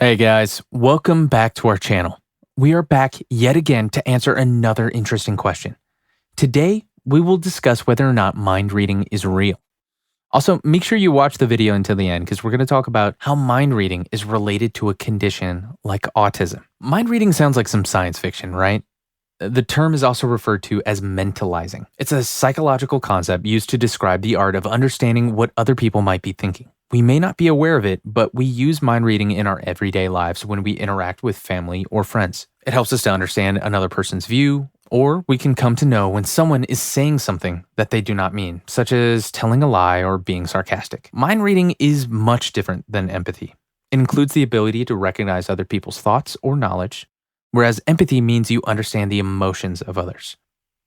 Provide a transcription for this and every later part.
Hey guys, welcome back to our channel. We are back yet again to answer another interesting question. Today, we will discuss whether or not mind reading is real. Also, make sure you watch the video until the end because we're going to talk about how mind reading is related to a condition like autism. Mind reading sounds like some science fiction, right? The term is also referred to as mentalizing. It's a psychological concept used to describe the art of understanding what other people might be thinking. We may not be aware of it, but we use mind reading in our everyday lives when we interact with family or friends. It helps us to understand another person's view, or we can come to know when someone is saying something that they do not mean, such as telling a lie or being sarcastic. Mind reading is much different than empathy. It includes the ability to recognize other people's thoughts or knowledge, whereas empathy means you understand the emotions of others.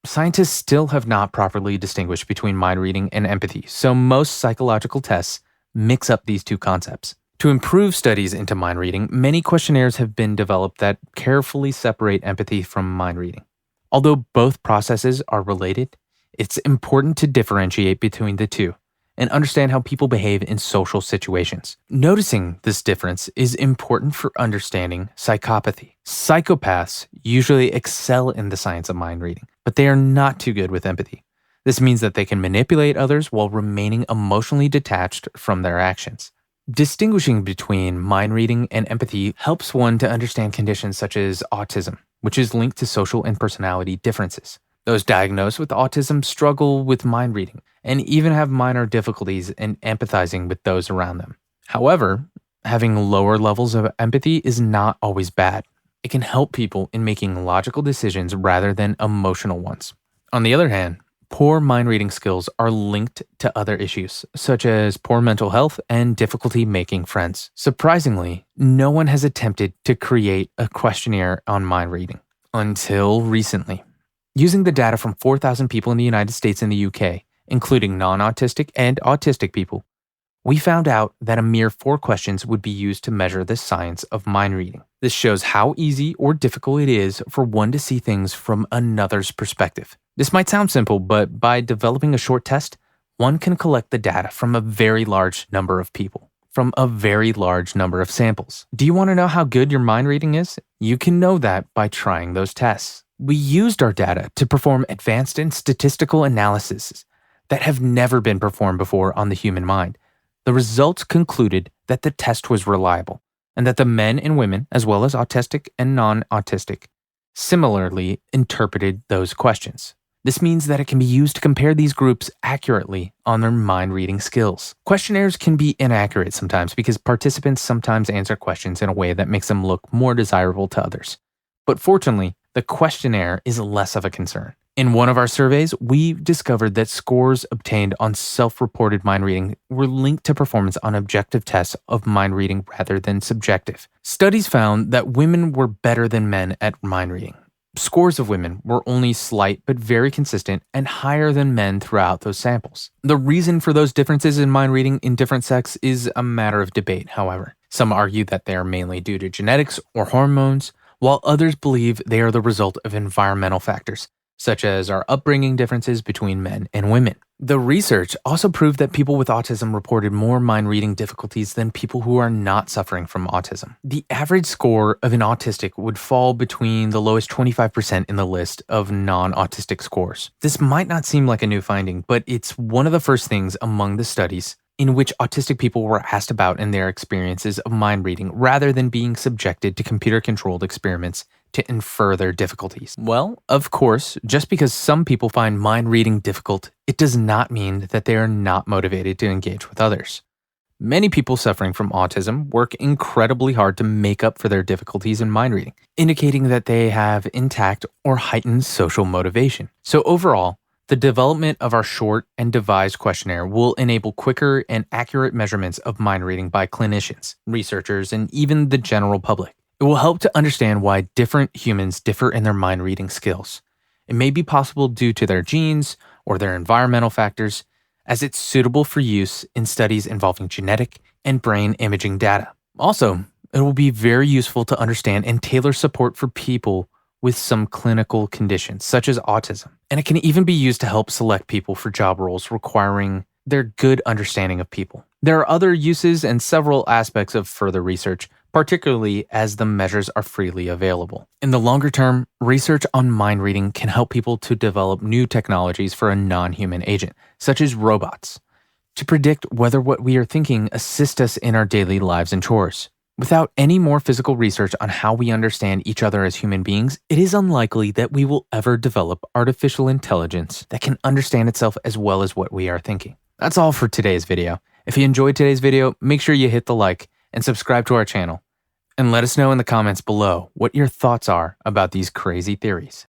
Scientists still have not properly distinguished between mind reading and empathy, so most psychological tests mix up these two concepts. To improve studies into mind reading, many questionnaires have been developed that carefully separate empathy from mind reading. Although both processes are related, it's important to differentiate between the two and understand how people behave in social situations. Noticing this difference is important for understanding psychopathy. Psychopaths usually excel in the science of mind reading, but they are not too good with empathy. This means that they can manipulate others while remaining emotionally detached from their actions. Distinguishing between mind reading and empathy helps one to understand conditions such as autism, which is linked to social and personality differences. Those diagnosed with autism struggle with mind reading and even have minor difficulties in empathizing with those around them. However, having lower levels of empathy is not always bad. It can help people in making logical decisions rather than emotional ones. On the other hand, poor mind reading skills are linked to other issues, such as poor mental health and difficulty making friends. Surprisingly, no one has attempted to create a questionnaire on mind reading until recently. Using the data from 4,000 people in the United States and the UK, including non-autistic and autistic people, we found out that a mere 4 questions would be used to measure the science of mind reading. This shows how easy or difficult it is for one to see things from another's perspective. This might sound simple, but by developing a short test, one can collect the data from a very large number of people, from a very large number of samples. Do you want to know how good your mind reading is? You can know that by trying those tests. We used our data to perform advanced and statistical analyses that have never been performed before on the human mind. The results concluded that the test was reliable and that the men and women, as well as autistic and non-autistic, similarly interpreted those questions. This means that it can be used to compare these groups accurately on their mind reading skills. Questionnaires can be inaccurate sometimes because participants sometimes answer questions in a way that makes them look more desirable to others. But fortunately, the questionnaire is less of a concern. In one of our surveys, we discovered that scores obtained on self-reported mind reading were linked to performance on objective tests of mind reading rather than subjective. Studies found that women were better than men at mind reading. Scores of women were only slight but very consistent and higher than men throughout those samples. The reason for those differences in mind reading in different sex is a matter of debate, however. Some argue that they are mainly due to genetics or hormones, while others believe they are the result of environmental factors, such as our upbringing differences between men and women. The research also proved that people with autism reported more mind reading difficulties than people who are not suffering from autism. The average score of an autistic would fall between the lowest 25% in the list of non-autistic scores. This might not seem like a new finding, but it's one of the first things among the studies in which autistic people were asked about in their experiences of mind reading rather than being subjected to computer-controlled experiments to infer their difficulties. Well, of course, just because some people find mind reading difficult, it does not mean that they are not motivated to engage with others. Many people suffering from autism work incredibly hard to make up for their difficulties in mind reading, indicating that they have intact or heightened social motivation. So overall, the development of our short and devised questionnaire will enable quicker and accurate measurements of mind reading by clinicians, researchers, and even the general public. It will help to understand why different humans differ in their mind reading skills. It may be possible due to their genes or their environmental factors, as it's suitable for use in studies involving genetic and brain imaging data. Also, it will be very useful to understand and tailor support for people with some clinical conditions, such as autism. And it can even be used to help select people for job roles requiring their good understanding of people. There are other uses and several aspects of further research, particularly as the measures are freely available. In the longer term, research on mind reading can help people to develop new technologies for a non-human agent, such as robots, to predict whether what we are thinking assists us in our daily lives and chores. Without any more physical research on how we understand each other as human beings, it is unlikely that we will ever develop artificial intelligence that can understand itself as well as what we are thinking. That's all for today's video. If you enjoyed today's video, make sure you hit the like and subscribe to our channel. And let us know in the comments below what your thoughts are about these crazy theories.